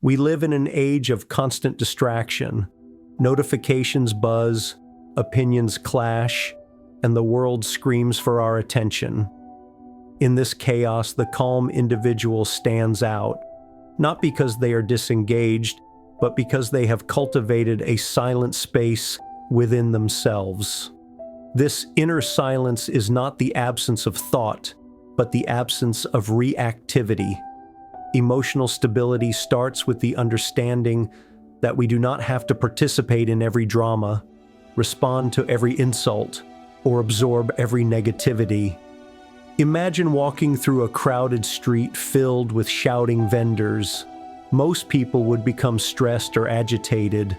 We live in an age of constant distraction. Notifications buzz, opinions clash, and the world screams for our attention. In this chaos, the calm individual stands out, not because they are disengaged, but because they have cultivated a silent space within themselves. This inner silence is not the absence of thought, but the absence of reactivity. Emotional stability starts with the understanding that we do not have to participate in every drama, respond to every insult, or absorb every negativity. Imagine walking through a crowded street filled with shouting vendors. Most people would become stressed or agitated.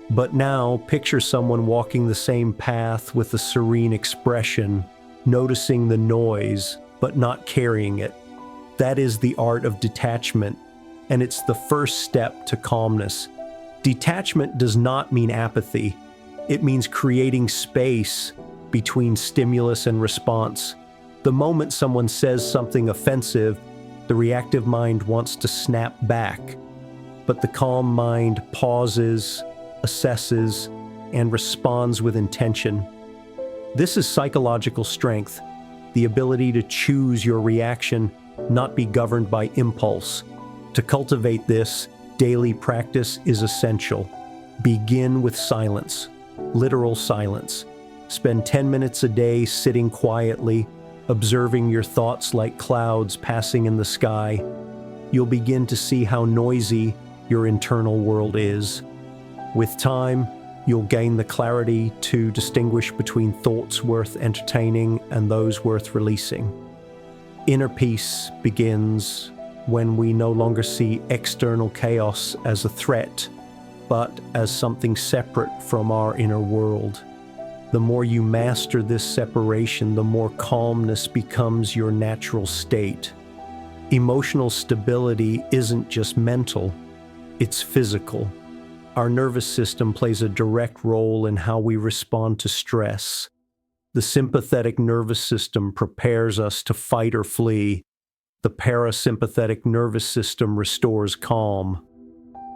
But now, picture someone walking the same path with a serene expression, noticing the noise, but not carrying it. That is the art of detachment, and it's the first step to calmness. Detachment does not mean apathy. It means creating space between stimulus and response. The moment someone says something offensive, the reactive mind wants to snap back. But the calm mind pauses, assesses, and responds with intention. This is psychological strength, the ability to choose your reaction, not be governed by impulse. To cultivate this, daily practice is essential. Begin with silence, literal silence. Spend 10 minutes a day sitting quietly, observing your thoughts like clouds passing in the sky. You'll begin to see how noisy your internal world is. With time, you'll gain the clarity to distinguish between thoughts worth entertaining and those worth releasing. Inner peace begins when we no longer see external chaos as a threat, but as something separate from our inner world. The more you master this separation, the more calmness becomes your natural state. Emotional stability isn't just mental, it's physical. Our nervous system plays a direct role in how we respond to stress. The sympathetic nervous system prepares us to fight or flee. The parasympathetic nervous system restores calm.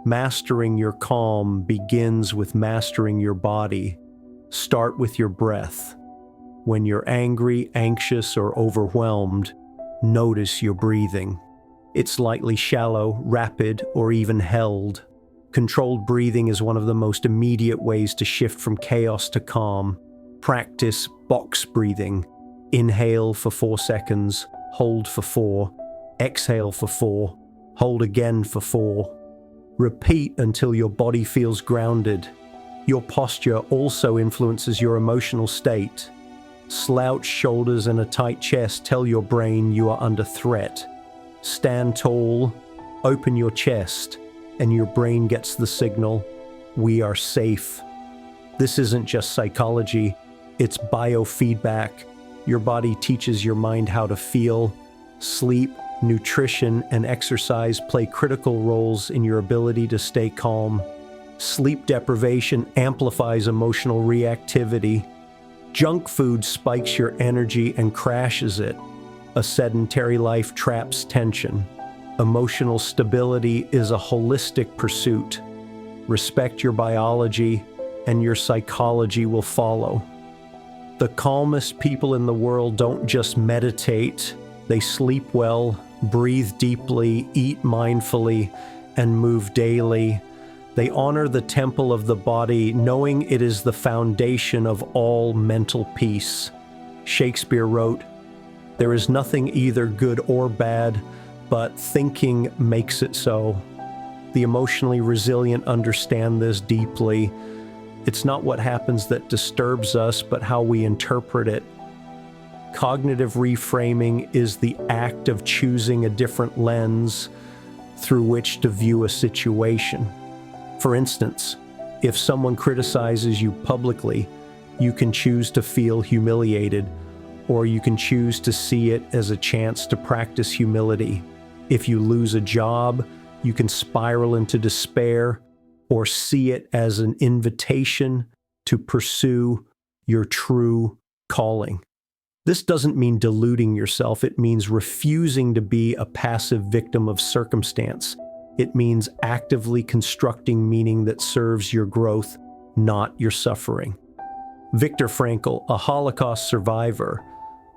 Mastering your calm begins with mastering your body. Start with your breath. When you're angry, anxious, or overwhelmed, notice your breathing. It's lightly shallow, rapid, or even held. Controlled breathing is one of the most immediate ways to shift from chaos to calm. Practice box breathing. Inhale for 4 seconds, hold for 4, exhale for 4, hold again for 4. Repeat until your body feels grounded. Your posture also influences your emotional state. Slouched shoulders and a tight chest tell your brain you are under threat. Stand tall, open your chest, and your brain gets the signal, we are safe. This isn't just psychology, it's biofeedback. Your body teaches your mind how to feel. Sleep, nutrition, and exercise play critical roles in your ability to stay calm. Sleep deprivation amplifies emotional reactivity. Junk food spikes your energy and crashes it. A sedentary life traps tension. Emotional stability is a holistic pursuit. Respect your biology, and your psychology will follow. The calmest people in the world don't just meditate, they sleep well, breathe deeply, eat mindfully, and move daily. They honor the temple of the body, knowing it is the foundation of all mental peace. Shakespeare wrote, "There is nothing either good or bad, but thinking makes it so." The emotionally resilient understand this deeply. It's not what happens that disturbs us, but how we interpret it. Cognitive reframing is the act of choosing a different lens through which to view a situation. For instance, if someone criticizes you publicly, you can choose to feel humiliated, or you can choose to see it as a chance to practice humility. If you lose a job, you can spiral into despair, or see it as an invitation to pursue your true calling. This doesn't mean deluding yourself, it means refusing to be a passive victim of circumstance. It means actively constructing meaning that serves your growth, not your suffering. Viktor Frankl, a Holocaust survivor,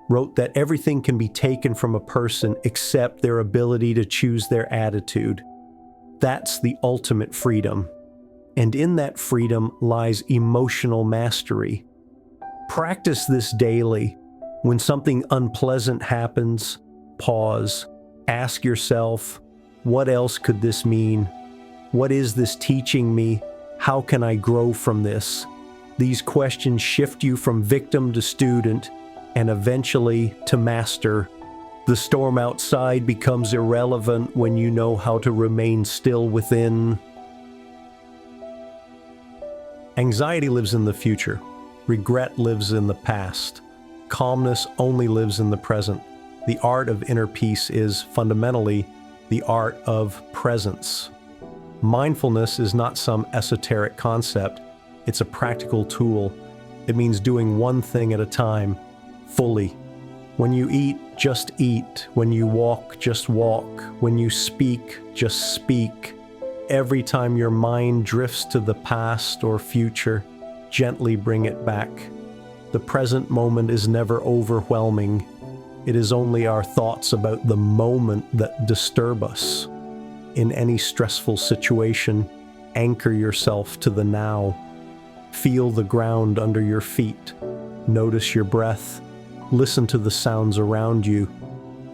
wrote that everything can be taken from a person except their ability to choose their attitude. That's the ultimate freedom. And in that freedom lies emotional mastery. Practice this daily. When something unpleasant happens, pause. Ask yourself, what else could this mean? What is this teaching me? How can I grow from this? These questions shift you from victim to student and eventually to master. The storm outside becomes irrelevant when you know how to remain still within. Anxiety lives in the future. Regret lives in the past. Calmness only lives in the present. The art of inner peace is fundamentally the art of presence. Mindfulness is not some esoteric concept. It's a practical tool. It means doing one thing at a time, fully. When you eat, just eat. When you walk, just walk. When you speak, just speak. Every time your mind drifts to the past or future, gently bring it back. The present moment is never overwhelming. It is only our thoughts about the moment that disturb us. In any stressful situation, anchor yourself to the now. Feel the ground under your feet. Notice your breath. Listen to the sounds around you.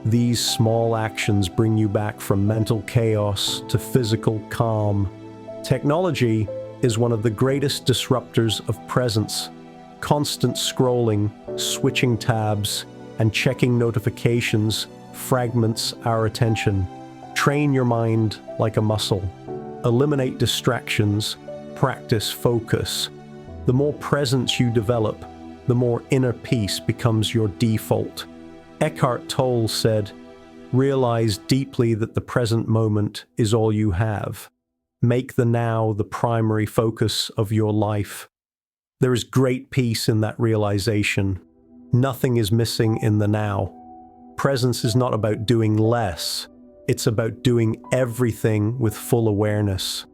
These small actions bring you back from mental chaos to physical calm. Technology is one of the greatest disruptors of presence. Constant scrolling, switching tabs, and checking notifications fragments our attention. Train your mind like a muscle. Eliminate distractions. Practice focus. The more presence you develop, the more inner peace becomes your default. Eckhart Tolle said, "Realize deeply that the present moment is all you have. Make the now the primary focus of your life." There is great peace in that realization. Nothing is missing in the now. Presence is not about doing less. It's about doing everything with full awareness.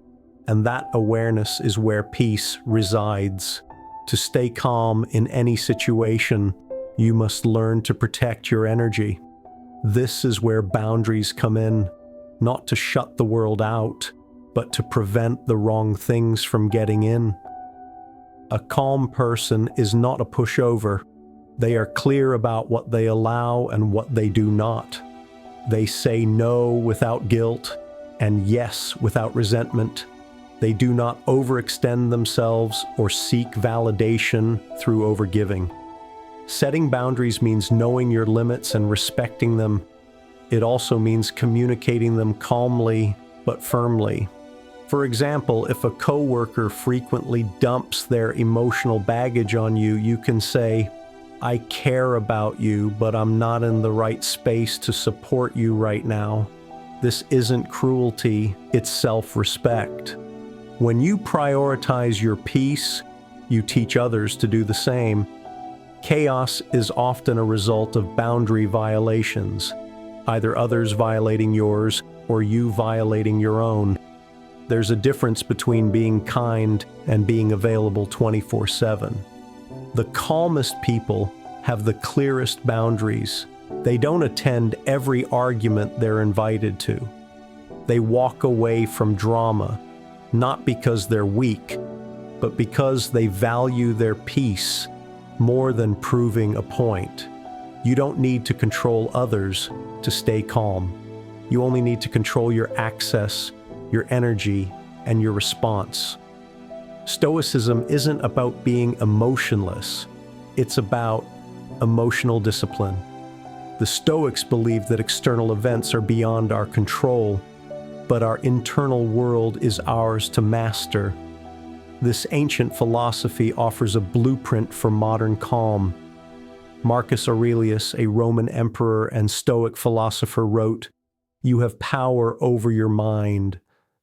And that awareness is where peace resides. To stay calm in any situation, you must learn to protect your energy. This is where boundaries come in, not to shut the world out, but to prevent the wrong things from getting in. A calm person is not a pushover. They are clear about what they allow and what they do not. They say no without guilt and yes without resentment. They do not overextend themselves or seek validation through overgiving. Setting boundaries means knowing your limits and respecting them. It also means communicating them calmly but firmly. For example, if a coworker frequently dumps their emotional baggage on you, you can say, "I care about you, but I'm not in the right space to support you right now." This isn't cruelty, it's self-respect. When you prioritize your peace, you teach others to do the same. Chaos is often a result of boundary violations, either others violating yours or you violating your own. There's a difference between being kind and being available 24/7. The calmest people have the clearest boundaries. They don't attend every argument they're invited to. They walk away from drama, not because they're weak, but because they value their peace more than proving a point. You don't need to control others to stay calm. You only need to control your access, your energy, and your response. Stoicism isn't about being emotionless. It's about emotional discipline. The Stoics believe that external events are beyond our control, but our internal world is ours to master. This ancient philosophy offers a blueprint for modern calm. Marcus Aurelius, a Roman emperor and Stoic philosopher, wrote, "You have power over your mind,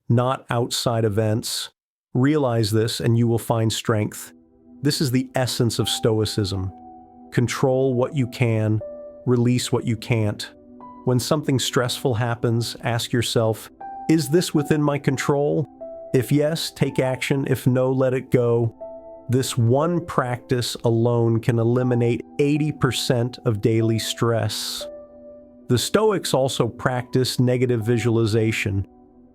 not outside events. Realize this and you will find strength." This is the essence of Stoicism. Control what you can, release what you can't. When something stressful happens, ask yourself, Is this within my control? If yes, take action. If no, let it go. This one practice alone can eliminate 80% of daily stress. The Stoics also practice negative visualization,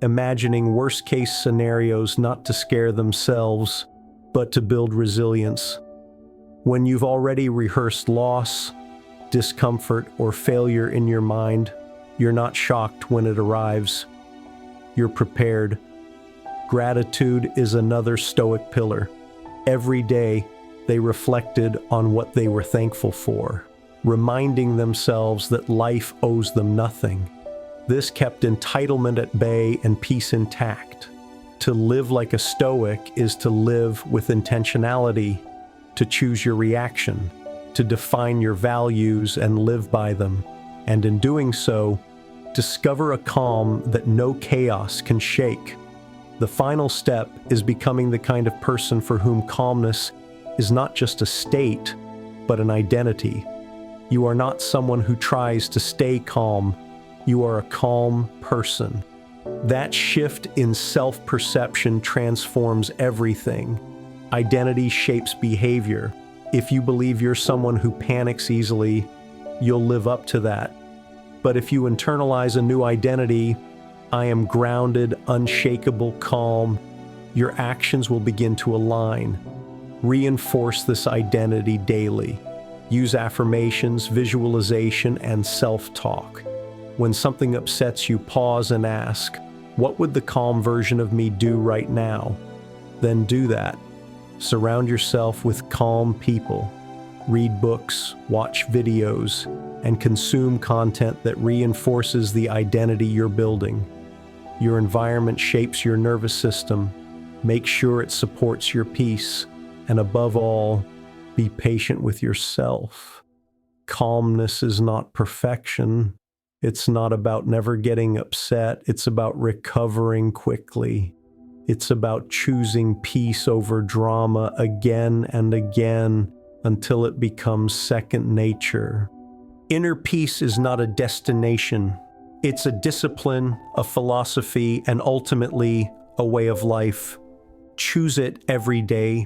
imagining worst-case scenarios not to scare themselves, but to build resilience. When you've already rehearsed loss, discomfort, or failure in your mind, you're not shocked when it arrives. You're prepared. Gratitude is another Stoic pillar. Every day, they reflected on what they were thankful for, reminding themselves that life owes them nothing. This kept entitlement at bay and peace intact. To live like a Stoic is to live with intentionality, to choose your reaction, to define your values and live by them, and in doing so, discover a calm that no chaos can shake. The final step is becoming the kind of person for whom calmness is not just a state, but an identity. You are not someone who tries to stay calm. You are a calm person. That shift in self-perception transforms everything. Identity shapes behavior. If you believe you're someone who panics easily, you'll live up to that. But if you internalize a new identity, I am grounded, unshakable, calm, your actions will begin to align. Reinforce this identity daily. Use affirmations, visualization, and self-talk. When something upsets you, pause and ask, what would the calm version of me do right now? Then do that. Surround yourself with calm people. Read books, watch videos, and consume content that reinforces the identity you're building. Your environment shapes your nervous system. Make sure it supports your peace. And above all, be patient with yourself. Calmness is not perfection. It's not about never getting upset. It's about recovering quickly. It's about choosing peace over drama again and again until it becomes second nature. Inner peace is not a destination. It's a discipline, a philosophy, and ultimately a way of life. Choose it every day.